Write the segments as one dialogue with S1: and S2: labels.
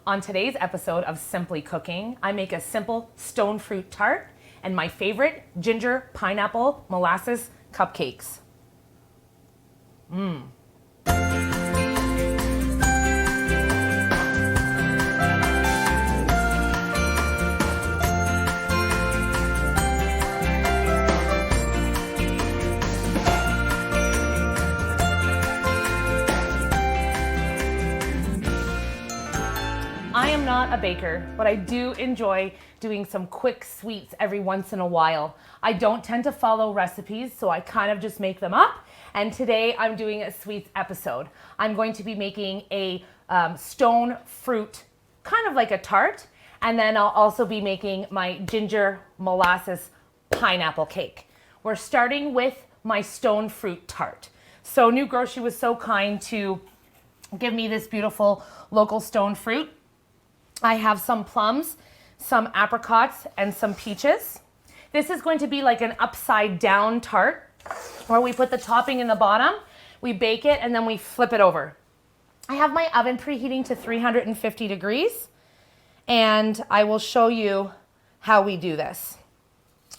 S1: On today's episode of Simply Cooking, I make a simple stone fruit tart and my favorite ginger pineapple molasses cupcakes. I am not a baker, but I do enjoy doing some quick sweets every once in a while. I don't tend to follow recipes, so I kind of just make them up. And today I'm doing a sweets episode. I'm going to be making a stone fruit, kind of like a tart, and then I'll also be making my ginger molasses pineapple cake. We're starting with my stone fruit tart. So New Grocery was so kind to give me this beautiful local stone fruit. I have some plums, some apricots, and some peaches. This is going to be like an upside down tart where we put the topping in the bottom, we bake it, and then we flip it over. I have my oven preheating to 350 degrees, and I will show you how we do this.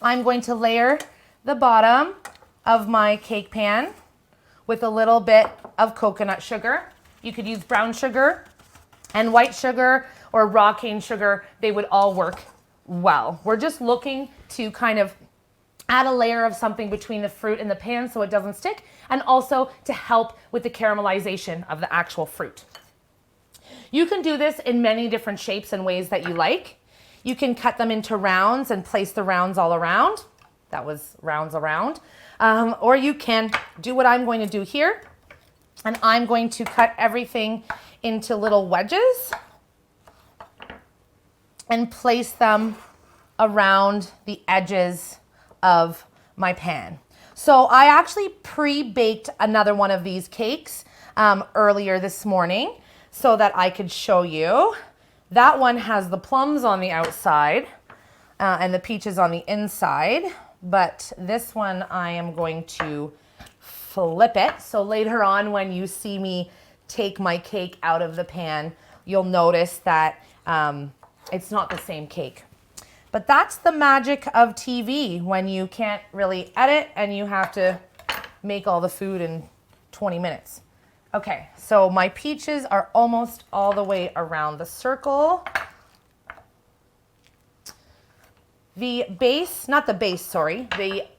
S1: I'm going to layer the bottom of my cake pan with a little bit of coconut sugar. You could use brown sugar and white sugar or raw cane sugar. They would all work well. We're just looking to kind of add a layer of something between the fruit and the pan so it doesn't stick, and also to help with the caramelization of the actual fruit. You can do this in many different shapes and ways that you like. You can cut them into rounds and place the rounds all around. That was rounds around. Or you can do what I'm going to do here, and I'm going to cut everything into little wedges and place them around the edges of my pan. So I actually pre-baked another one of these cakes earlier this morning so that I could show you. That one has the plums on the outside and the peaches on the inside, but this one I am going to flip it. So later on when you see me take my cake out of the pan, you'll notice that it's not the same cake. But that's the magic of TV when you can't really edit and you have to make all the food in 20 minutes. Okay, so my peaches are almost all the way around the circle. The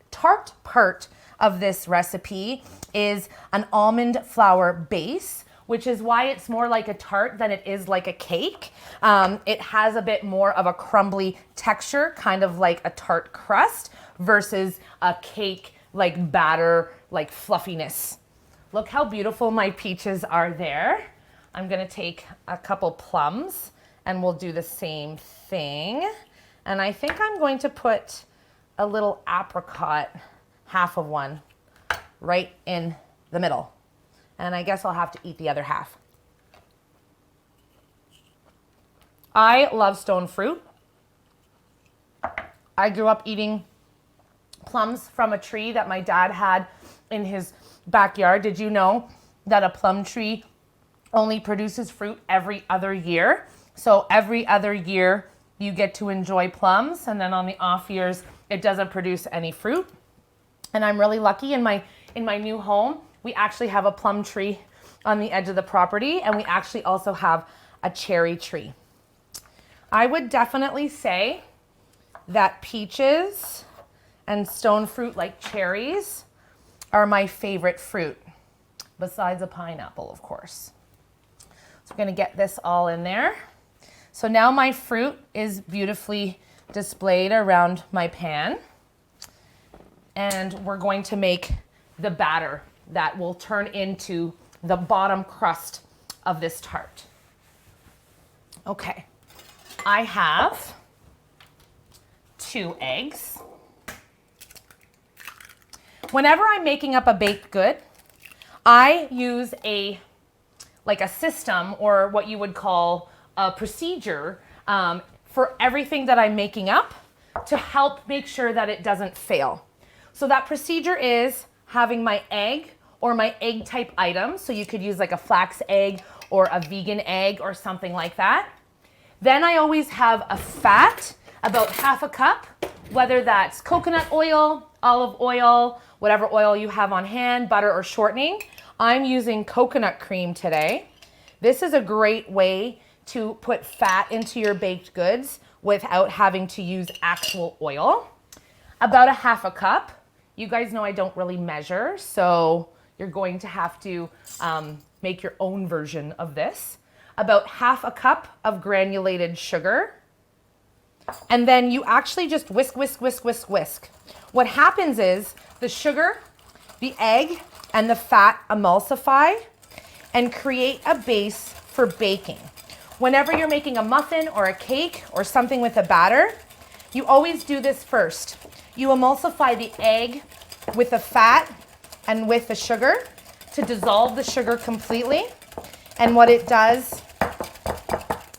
S1: tart part of this recipe is an almond flour base, which is why it's more like a tart than it is like a cake. It has a bit more of a crumbly texture, kind of like a tart crust, versus a cake like batter, like fluffiness. Look how beautiful my peaches are there. I'm gonna take a couple plums and we'll do the same thing. And I think I'm going to put a little apricot, half of one, right in the middle. And I guess I'll have to eat the other half. I love stone fruit. I grew up eating plums from a tree that my dad had in his backyard. Did you know that a plum tree only produces fruit every other year? So every other year you get to enjoy plums, and then on the off years it doesn't produce any fruit. And I'm really lucky in my new home. We actually have a plum tree on the edge of the property, and we actually also have a cherry tree. I would definitely say that peaches and stone fruit like cherries are my favorite fruit, besides a pineapple, of course. So we're gonna get this all in there. So now my fruit is beautifully displayed around my pan, and we're going to make the batter that will turn into the bottom crust of this tart. Okay, I have 2 eggs. Whenever I'm making up a baked good, I use a system, or what you would call a procedure, for everything that I'm making up to help make sure that it doesn't fail. So that procedure is having my egg or my egg type item. So you could use like a flax egg or a vegan egg or something like that. Then I always have a fat, about half a cup, whether that's coconut oil, olive oil, whatever oil you have on hand, butter or shortening. I'm using coconut cream today. This is a great way to put fat into your baked goods without having to use actual oil. About a half a cup. You guys know I don't really measure, so you're going to have to make your own version of this. About half a cup of granulated sugar. And then you actually just whisk, whisk, whisk, whisk, whisk. What happens is the sugar, the egg, and the fat emulsify and create a base for baking. Whenever you're making a muffin or a cake or something with a batter, you always do this first. You emulsify the egg with the fat and with the sugar to dissolve the sugar completely. And what it does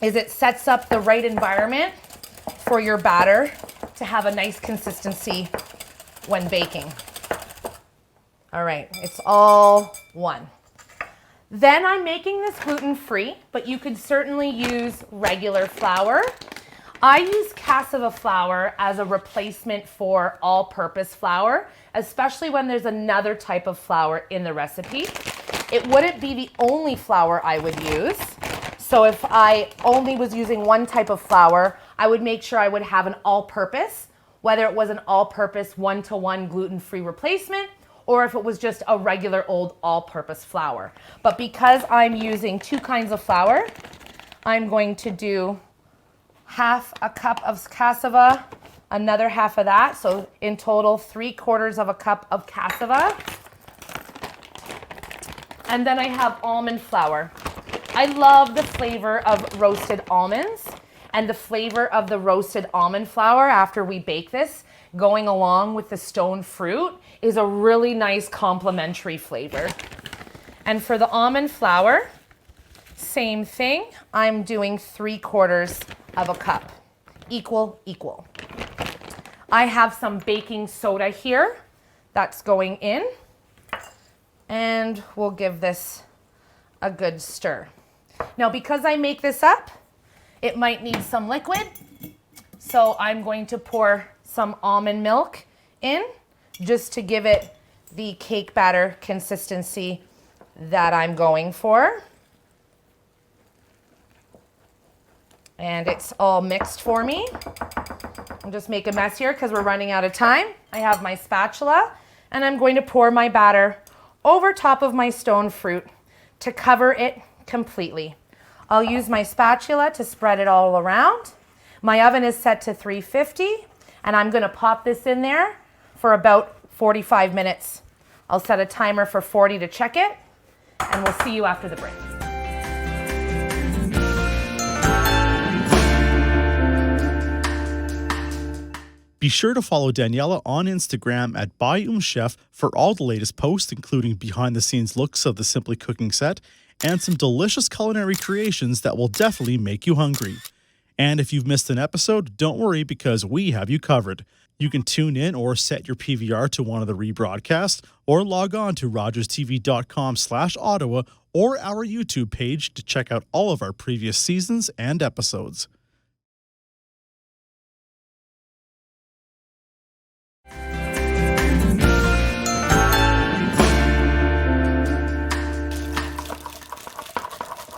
S1: is it sets up the right environment for your batter to have a nice consistency when baking. All right, it's all one. Then I'm making this gluten-free, but you could certainly use regular flour. I use cassava flour as a replacement for all-purpose flour, especially when there's another type of flour in the recipe. It wouldn't be the only flour I would use. So if I only was using one type of flour, I would make sure I would have an all-purpose, whether it was an all-purpose one-to-one gluten-free replacement or if it was just a regular old all-purpose flour. But because I'm using two kinds of flour, I'm going to do half a cup of cassava, another half of that, so in total 3/4 of a cup of cassava. And then I have almond flour. I love the flavor of roasted almonds, and the flavor of the roasted almond flour after we bake this going along with the stone fruit is a really nice complementary flavor. And for the almond flour, same thing. I'm doing 3/4 of a cup, equal. I have some baking soda here that's going in, and we'll give this a good stir. Now, because I make this up, it might need some liquid, so I'm going to pour some almond milk in just to give it the cake batter consistency that I'm going for. And it's all mixed for me. I'll just make a mess here because we're running out of time. I have my spatula, and I'm going to pour my batter over top of my stone fruit to cover it completely. I'll use my spatula to spread it all around. My oven is set to 350, and I'm going to pop this in there for about 45 minutes. I'll set a timer for 40 to check it, and we'll see you after the break.
S2: Be sure to follow Daniela on Instagram at MmmChef for all the latest posts, including behind-the-scenes looks of the Simply Cooking set and some delicious culinary creations that will definitely make you hungry. And if you've missed an episode, don't worry because we have you covered. You can tune in or set your PVR to one of the rebroadcasts or log on to rogerstv.com/Ottawa or our YouTube page to check out all of our previous seasons and episodes.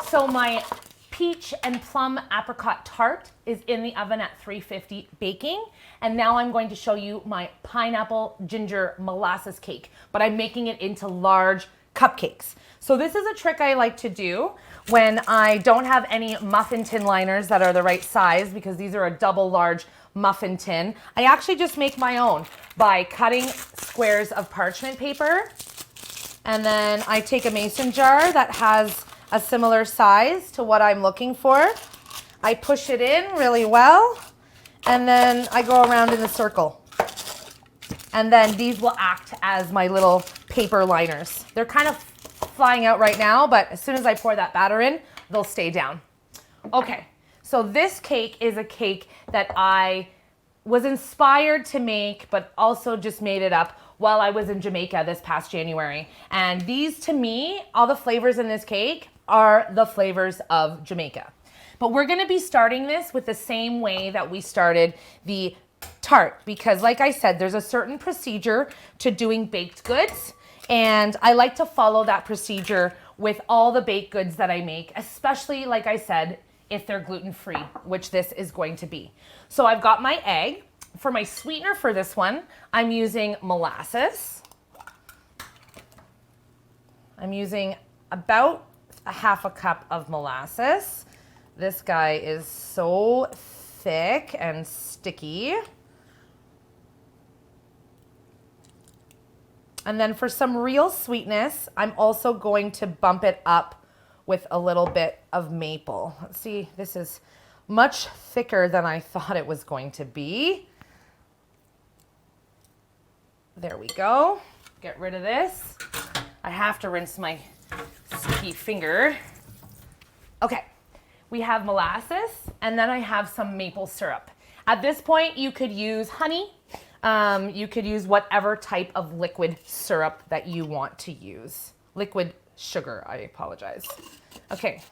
S1: So my peach and plum apricot tart is in the oven at 350 baking. And now I'm going to show you my pineapple ginger molasses cake, but I'm making it into large cupcakes. So this is a trick I like to do when I don't have any muffin tin liners that are the right size, because these are a double large muffin tin. I actually just make my own by cutting squares of parchment paper. And then I take a mason jar that has a similar size to what I'm looking for. I push it in really well, and then I go around in a circle. And then these will act as my little paper liners. They're kind of flying out right now, but as soon as I pour that batter in, they'll stay down. Okay, so this cake is a cake that I was inspired to make, but also just made it up while I was in Jamaica this past January. And these, to me, all the flavors in this cake are the flavors of Jamaica. But we're gonna be starting this with the same way that we started the tart, because like I said, there's a certain procedure to doing baked goods, and I like to follow that procedure with all the baked goods that I make, especially, like I said, if they're gluten-free, which this is going to be. So I've got my egg. For my sweetener for this one, I'm using molasses. I'm using about a half a cup of molasses. This guy is so thick and sticky. And then for some real sweetness, I'm also going to bump it up with a little bit of maple. Let's see, this is much thicker than I thought it was going to be. There we go. Get rid of this. I have to rinse my sticky finger. Okay, we have molasses, and then I have some maple syrup. At this point, you could use honey. You could use whatever type of liquid syrup that you want to use. Liquid sugar, I apologize. Okay,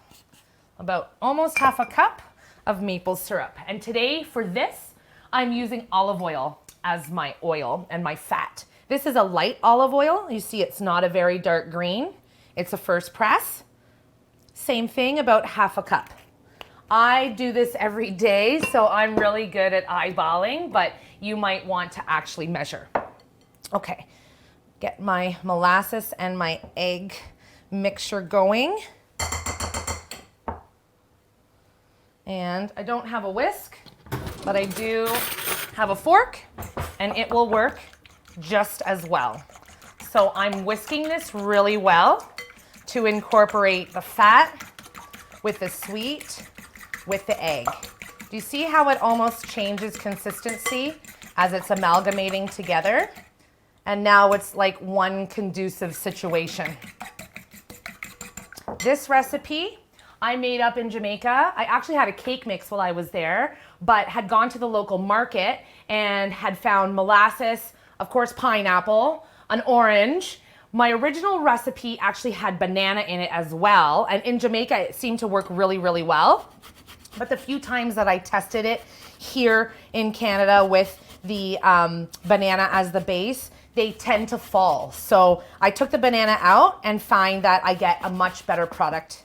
S1: about almost half a cup of maple syrup. And today for this, I'm using olive oil as my oil and my fat. This is a light olive oil. You see it's not a very dark green. It's a first press. Same thing, about half a cup. I do this every day, so I'm really good at eyeballing, but you might want to actually measure. Okay, get my molasses and my egg mixture going. And I don't have a whisk, but I do have a fork, and it will work just as well. So I'm whisking this really well to incorporate the fat with the sweet, with the egg. Do you see how it almost changes consistency as it's amalgamating together? And now it's like one conducive situation. This recipe I made up in Jamaica. I actually had a cake mix while I was there, but had gone to the local market and had found molasses, of course pineapple, an orange. My original recipe actually had banana in it as well, and in Jamaica it seemed to work really, really well. But the few times that I tested it here in Canada with the banana as the base, they tend to fall. So I took the banana out and find that I get a much better product.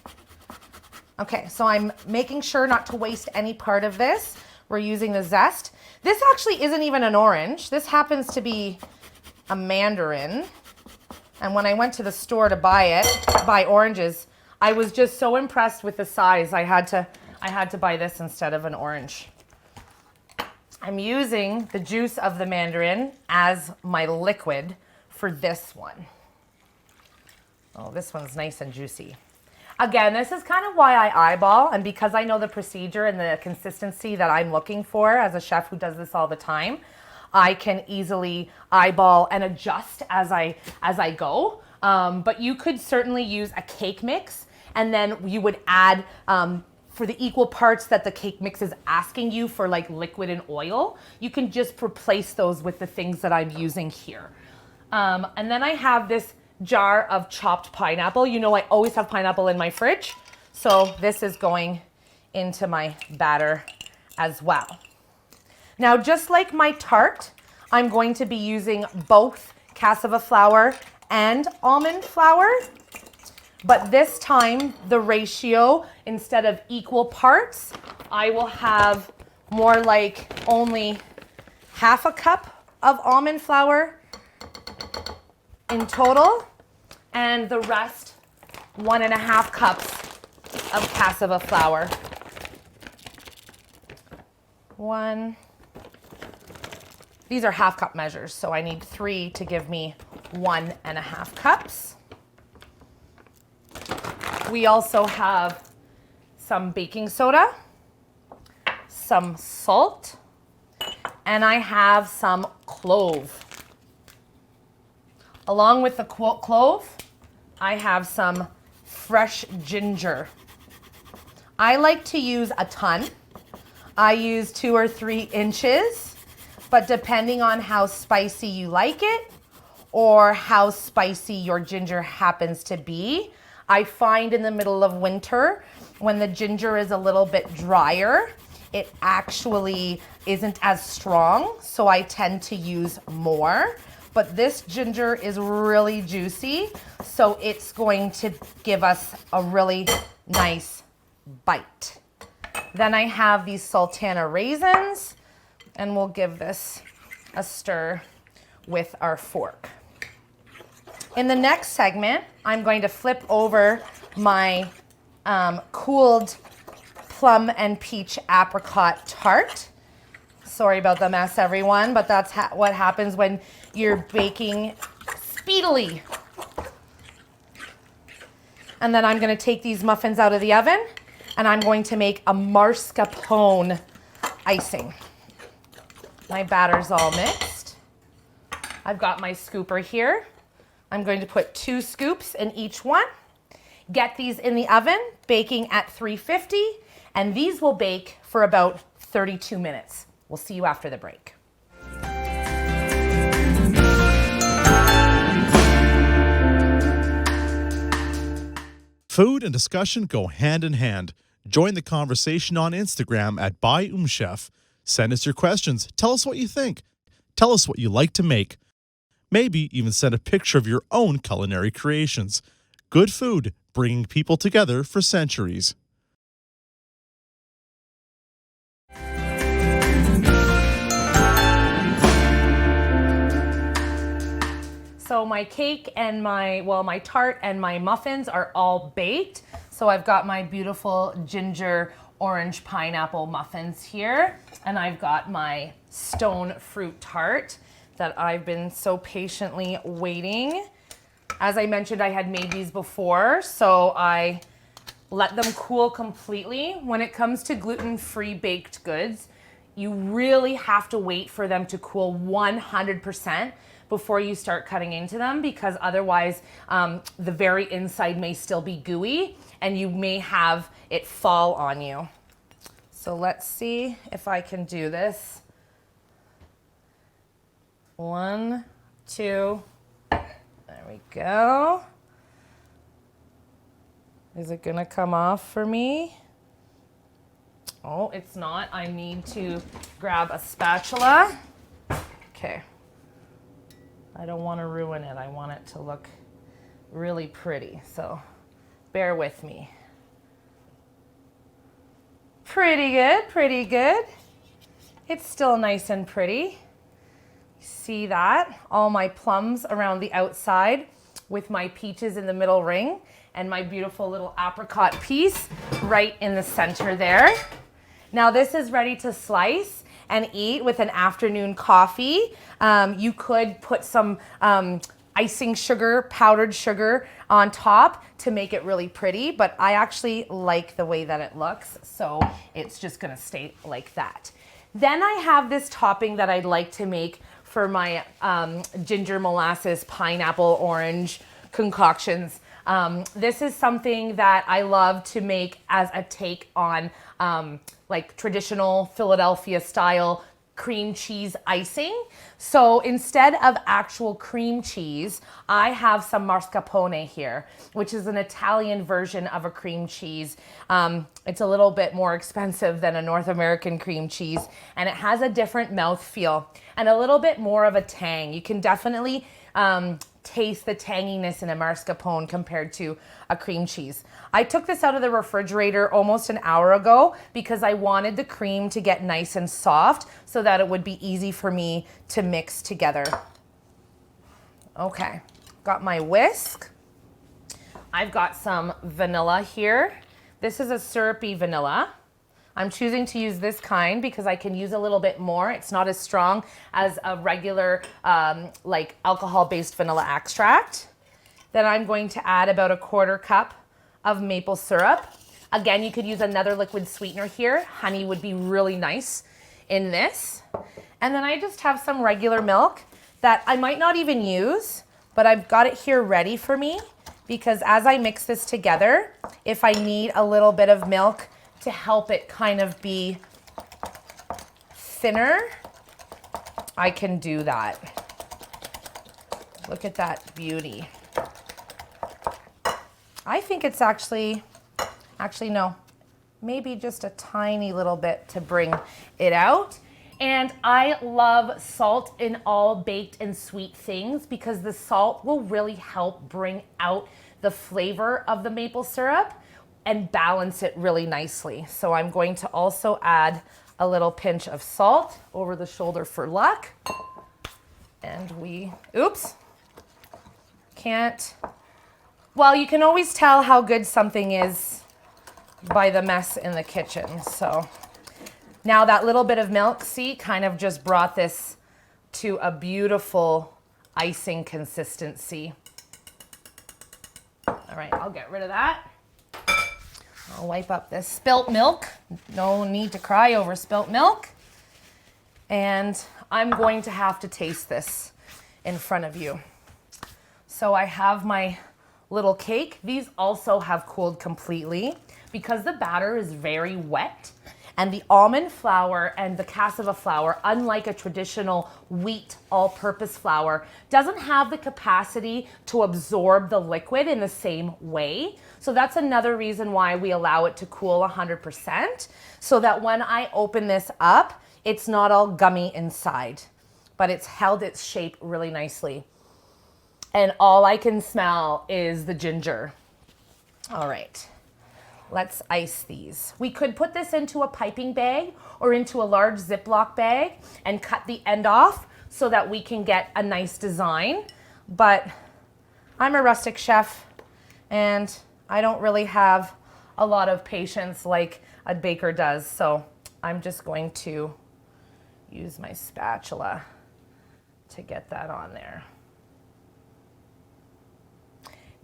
S1: Okay, so I'm making sure not to waste any part of this. We're using the zest. This actually isn't even an orange. This happens to be a mandarin. And when I went to the store to buy oranges, I was just so impressed with the size. I had to buy this instead of an orange. I'm using the juice of the mandarin as my liquid for this one. Oh, this one's nice and juicy. Again, this is kind of why I eyeball, and because I know the procedure and the consistency that I'm looking for as a chef who does this all the time, I can easily eyeball and adjust as I go. But you could certainly use a cake mix, and then you would add for the equal parts that the cake mix is asking you for, like liquid and oil, you can just replace those with the things that I'm using here. And then I have this jar of chopped pineapple. You know I always have pineapple in my fridge, so this is going into my batter as well. Now, just like my tart, I'm going to be using both cassava flour and almond flour, but this time the ratio, instead of equal parts, I will have more like only half a cup of almond flour in total, and the rest 1.5 cups of cassava flour. These are half cup measures, so I need 3 to give me 1.5 cups. We also have some baking soda, some salt, and I have some clove. Along with the clove, I have some fresh ginger. I like to use a ton. I use 2 or 3 inches, but depending on how spicy you like it or how spicy your ginger happens to be, I find in the middle of winter when the ginger is a little bit drier, it actually isn't as strong, so I tend to use more. But this ginger is really juicy, so it's going to give us a really nice bite. Then I have these sultana raisins, and we'll give this a stir with our fork. In the next segment, I'm going to flip over my cooled plum and peach apricot tart. Sorry about the mess, everyone, but that's what happens when you're baking speedily. And then I'm gonna take these muffins out of the oven, and I'm going to make a marscapone icing. My batter's all mixed. I've got my scooper here. I'm going to put 2 scoops in each one. Get these in the oven, baking at 350, and these will bake for about 32 minutes. We'll see you after the break.
S2: Food and discussion go hand in hand. Join the conversation on Instagram at MmmChef. Send us your questions. Tell us what you think. Tell us what you like to make. Maybe even send a picture of your own culinary creations. Good food, bringing people together for centuries.
S1: So my cake and my tart and my muffins are all baked. So I've got my beautiful ginger orange pineapple muffins here, and I've got my stone fruit tart that I've been so patiently waiting. As I mentioned, I had made these before, so I let them cool completely. When it comes to gluten-free baked goods, you really have to wait for them to cool 100% before you start cutting into them, because otherwise the very inside may still be gooey and you may have it fall on you. So let's see if I can do this. 1, 2, there we go. Is it gonna come off for me? Oh, it's not. I need to grab a spatula. Okay. I don't want to ruin it. I want it to look really pretty, so bear with me. Pretty good, pretty good. It's still nice and pretty. See that? All my plums around the outside with my peaches in the middle ring and my beautiful little apricot piece right in the center there. Now this is ready to slice and eat with an afternoon coffee. You could put some icing sugar, powdered sugar on top to make it really pretty, but I actually like the way that it looks, so it's just gonna stay like that. Then I have this topping that I'd like to make for my ginger molasses pineapple orange concoctions. This is something that I love to make as a take on like traditional Philadelphia style cream cheese icing. So instead of actual cream cheese, I have some marscapone here, which is an Italian version of a cream cheese. It's a little bit more expensive than a North American cream cheese, and it has a different mouthfeel and a little bit more of a tang. You can definitely taste the tanginess in a mascarpone compared to a cream cheese. I took this out of the refrigerator almost an hour ago because I wanted the cream to get nice and soft so that it would be easy for me to mix together. Okay, got my whisk. I've got some vanilla here. This is a syrupy vanilla. I'm choosing to use this kind because I can use a little bit more. It's not as strong as a regular like alcohol-based vanilla extract. Then I'm going to add about a 1/4 cup of maple syrup. Again, you could use another liquid sweetener here. Honey would be really nice in this. And then I just have some regular milk that I might not even use, but I've got it here ready for me because as I mix this together, if I need a little bit of milk to help it kind of be thinner, I can do that. Look at that beauty. I think it's actually no, maybe just a tiny little bit to bring it out. And I love salt in all baked and sweet things because the salt will really help bring out the flavor of the maple syrup and balance it really nicely. So I'm going to also add a little pinch of salt over the shoulder for luck. And well, you can always tell how good something is by the mess in the kitchen. So now that little bit of milk, see, kind of just brought this to a beautiful icing consistency. All right, I'll get rid of that. I'll wipe up this spilt milk. No need to cry over spilt milk. And I'm going to have to taste this in front of you. So I have my little cake. These also have cooled completely because the batter is very wet. And the almond flour and the cassava flour, unlike a traditional wheat all-purpose flour, doesn't have the capacity to absorb the liquid in the same way. So that's another reason why we allow it to cool 100%, so that when I open this up, it's not all gummy inside, but it's held its shape really nicely. And all I can smell is the ginger. All right. Let's ice these. We could put this into a piping bag or into a large Ziploc bag and cut the end off so that we can get a nice design. But I'm a rustic chef and I don't really have a lot of patience like a baker does. So I'm just going to use my spatula to get that on there.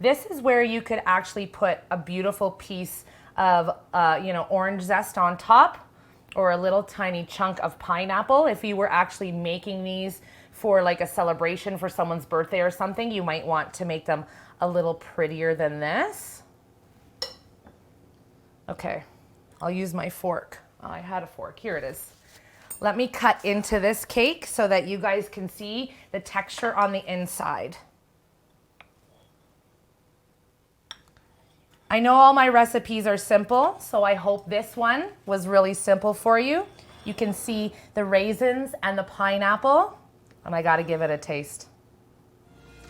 S1: This is where you could actually put a beautiful piece of orange zest on top, or a little tiny chunk of pineapple. If you were actually making these for like a celebration for someone's birthday or something, you might want to make them a little prettier than this. Okay, I'll use my fork. Oh, I had a fork, here it is. Let me cut into this cake so that you guys can see the texture on the inside. I know all my recipes are simple, so I hope this one was really simple for you. You can see the raisins and the pineapple, and I gotta give it a taste.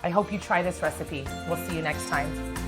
S1: I hope you try this recipe. We'll see you next time.